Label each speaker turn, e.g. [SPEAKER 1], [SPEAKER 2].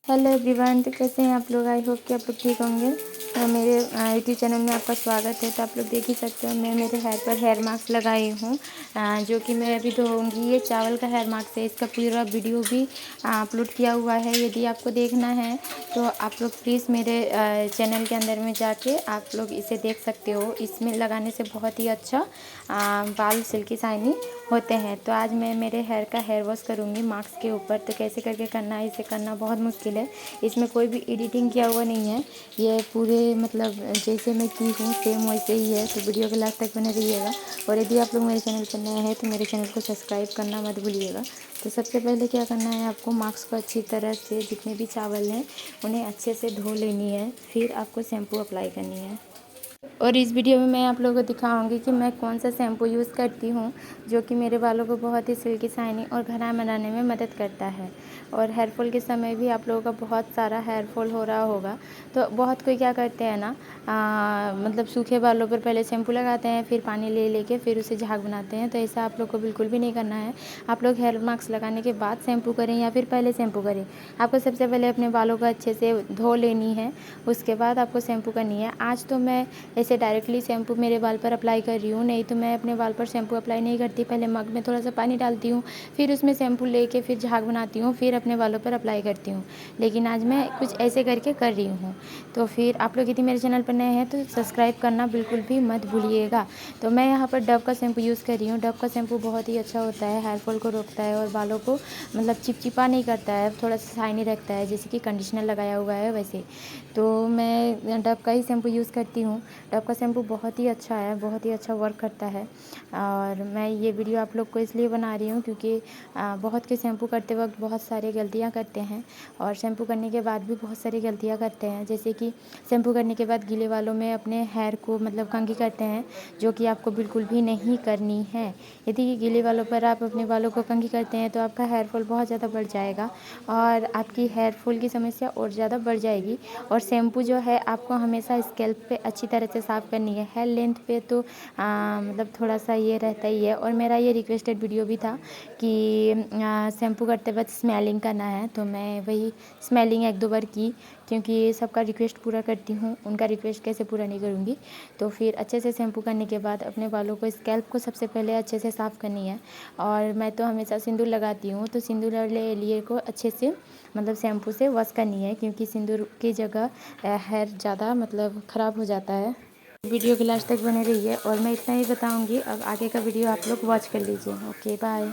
[SPEAKER 1] Hello everyone, तो कैसे हैं आप लोग। आई होप कि आप लोग ठीक होंगे। मेरे यूट्यूब चैनल में आपका स्वागत है। तो आप लोग देख ही सकते हो मैं मेरे हेयर पर हेयर मास्क लगाई हूँ, जो कि मैं अभी धोऊंगी। ये चावल का हेयर मास्क है। इसका पूरा वीडियो भी अपलोड किया हुआ है। यदि आपको देखना है तो आप लोग प्लीज़ मेरे चैनल के अंदर में जाके आप लोग इसे देख सकते हो। इसमें लगाने से बहुत ही अच्छा बाल सिल्की शाइनी होते हैं। तो आज मैं मेरे हेयर का हेयर वॉश करूँगी मास्क के ऊपर। तो कैसे करके करना है, इसे करना बहुत मुश्किल है। इसमें कोई भी एडिटिंग किया हुआ नहीं है। ये पूरे मतलब जैसे मैं की हूँ सेम वैसे ही है। तो वीडियो के लास्ट तक बने रहिएगा। और यदि आप लोग मेरे चैनल पर नए हैं तो मेरे चैनल को सब्सक्राइब करना मत भूलिएगा। तो सबसे पहले क्या करना है, आपको मास्क को अच्छी तरह से जितने भी चावल हैं उन्हें अच्छे से धो लेनी है। फिर आपको शैम्पू अप्लाई करनी है। और इस वीडियो में मैं आप लोगों को दिखाऊंगी कि मैं कौन सा शैम्पू यूज़ करती हूँ, जो कि मेरे बालों को बहुत ही सिल्की शाइनी और घना बनाने में मदद करता है। और हेयर फॉल के समय भी आप लोगों का बहुत सारा हेयर फॉल हो रहा होगा। तो बहुत कोई क्या करते हैं ना, मतलब सूखे बालों पर पहले शैम्पू लगाते हैं, फिर पानी ले लेके फिर उसे झाग बनाते हैं। तो ऐसा आप लोग को बिल्कुल भी नहीं करना है। आप लोग हेयर मास्क लगाने के बाद शैम्पू करें या फिर पहले शैम्पू करें। आपको सबसे पहले अपने बालों को अच्छे से धो लेनी है, उसके बाद आपको शैम्पू करनी है। आज तो मैं ऐसे डायरेक्टली शैम्पू मेरे बाल पर अप्लाई कर रही हूँ, नहीं तो मैं अपने बाल पर शैम्पू अप्लाई नहीं करती। पहले मग में थोड़ा सा पानी डालती हूँ, फिर उसमें शैम्पू लेके फिर झाग बनाती हूँ, फिर अपने बालों पर अप्लाई करती हूँ। लेकिन आज मैं कुछ ऐसे करके कर रही हूँ। तो फिर आप लोग यदि मेरे चैनल पर नए हैं तो सब्सक्राइब करना बिल्कुल भी मत भूलिएगा। तो मैं यहाँ पर डव का शैम्पू यूज़ कर रही हूँ। डव का शैम्पू बहुत ही अच्छा होता है, हेयर फॉल को रोकता है और बालों को मतलब चिपचिपा नहीं करता है, थोड़ा सा शाइनी रखता है, जैसे कि कंडीशनर लगाया हुआ है वैसे। तो मैं डव का ही शैम्पू यूज़ करती हूँ। डव का शैम्पू बहुत ही अच्छा है, बहुत ही अच्छा वर्क करता है। और मैं ये वीडियो आप लोग को इसलिए बना रही हूँ क्योंकि बहुत के शैम्पू करते वक्त बहुत सारी गलतियाँ करते हैं और शैम्पू करने के बाद भी बहुत सारी गलतियाँ करते हैं। जैसे कि शैम्पू करने के बाद गीले बालों में अपने हेयर को मतलब कंघी करते हैं, जो कि आपको बिल्कुल भी नहीं करनी है। यदि गीले बालों पर आप अपने बालों को कंघी करते हैं तो आपका हेयर फॉल बहुत ज़्यादा बढ़ जाएगा और आपकी हेयर फॉल की समस्या और ज़्यादा बढ़ जाएगी। और शैम्पू जो है आपको हमेशा स्कैल्प पे अच्छी तरह से साफ़ करनी है। हेयर लेंथ पे तो मतलब थोड़ा सा ये रहता ही है। और मेरा ये रिक्वेस्टेड वीडियो भी था कि शैम्पू करते वक्त स्मेलिंग करना है, तो मैं वही स्मेलिंग एक दो बार की, क्योंकि सबका रिक्वेस्ट पूरा करती हूँ, उनका रिक्वेस्ट कैसे पूरा नहीं करूँगी। तो फिर अच्छे से शैम्पू करने के बाद अपने बालों को स्कैल्प को सबसे पहले अच्छे से साफ़ करनी है। और मैं तो हमेशा सिंदूर लगाती हूँ, तो सिंदूर वाले लिए को अच्छे से मतलब शैम्पू से वॉश करनी है, क्योंकि सिंदूर की जगह हेयर ज़्यादा मतलब ख़राब हो जाता है। वीडियो के लास्ट तक बने रहिए और मैं इतना ही बताऊंगी। अब आगे का वीडियो आप लोग वॉच कर लीजिए। Okay, bye.